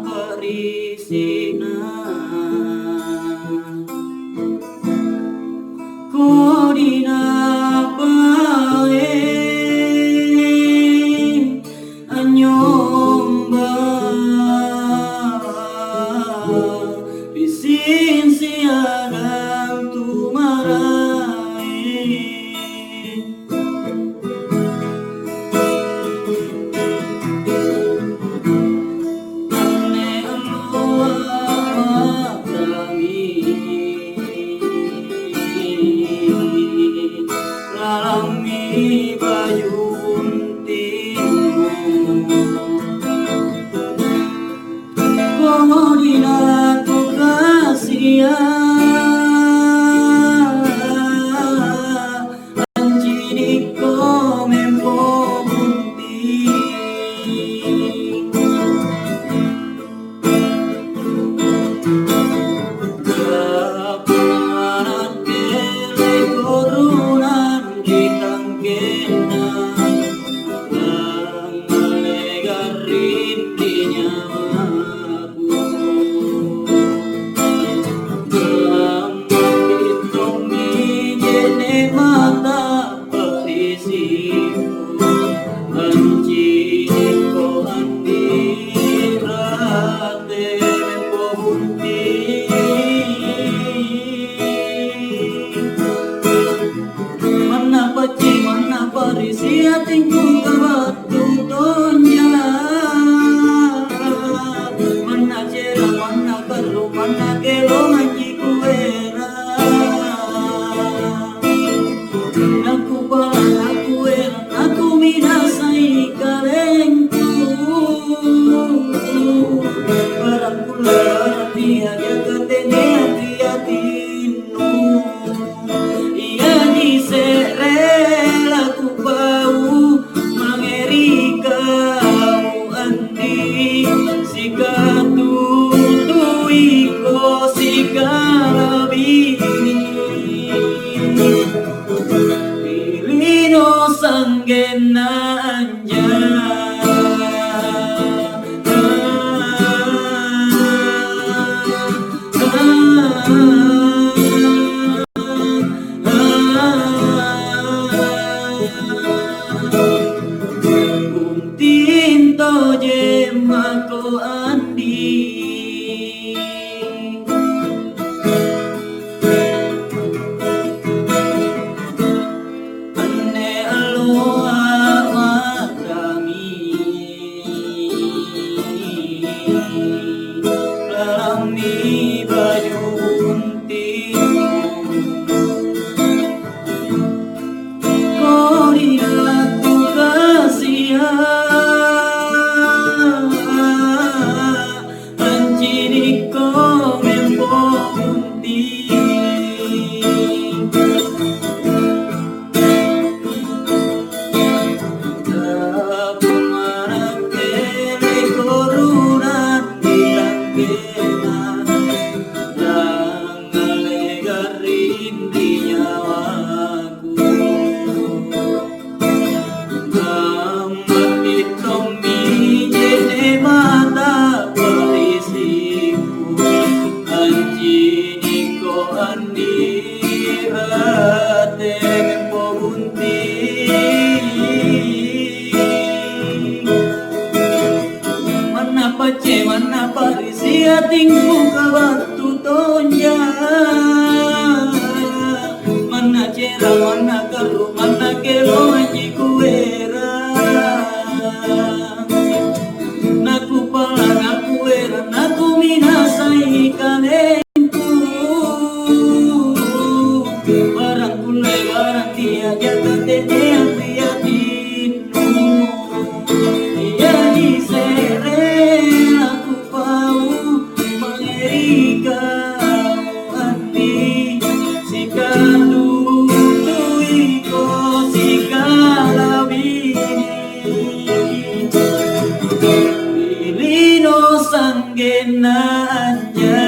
parisina kodina pae anyomba bisin siagang tumarai ane alua kami lalami bayuntimu kodina tu kasia anjiniko mempo bunti kapanan kele korunan ditangkena melegarin di nyawaku Ambitongi jene mata perisimu anjiniko andirate mempo bunti mana paci mana parisi atingku kabatu tonya mana jera mana karu mana kelo manji kuera aku balang aku era aku minasai kalengku barang kula dia jagate hati-hatinu ia diserela ku bau mangerika andi sikatutuiko sikalabini pilino sanggena anja Tinto jemako andi ane aloha kami lalami bayuntimu kodina tu kasia anjiniko mempo bunti kapanan kele korunan ditangkena ngalegarin di nyawaku Ambitongi jene mata perisimu anjiniko andirate mempo bunti mana pace mana parisi atingku kabatu tonya mana cera mana karu mana kelo manji kuera naku palang aku era naku minasai kalengku barang kule barang dia jagate hati-hatinu ia diserela ku bau mangerika andi sikatutuiko sikalabini pilino sanggena anja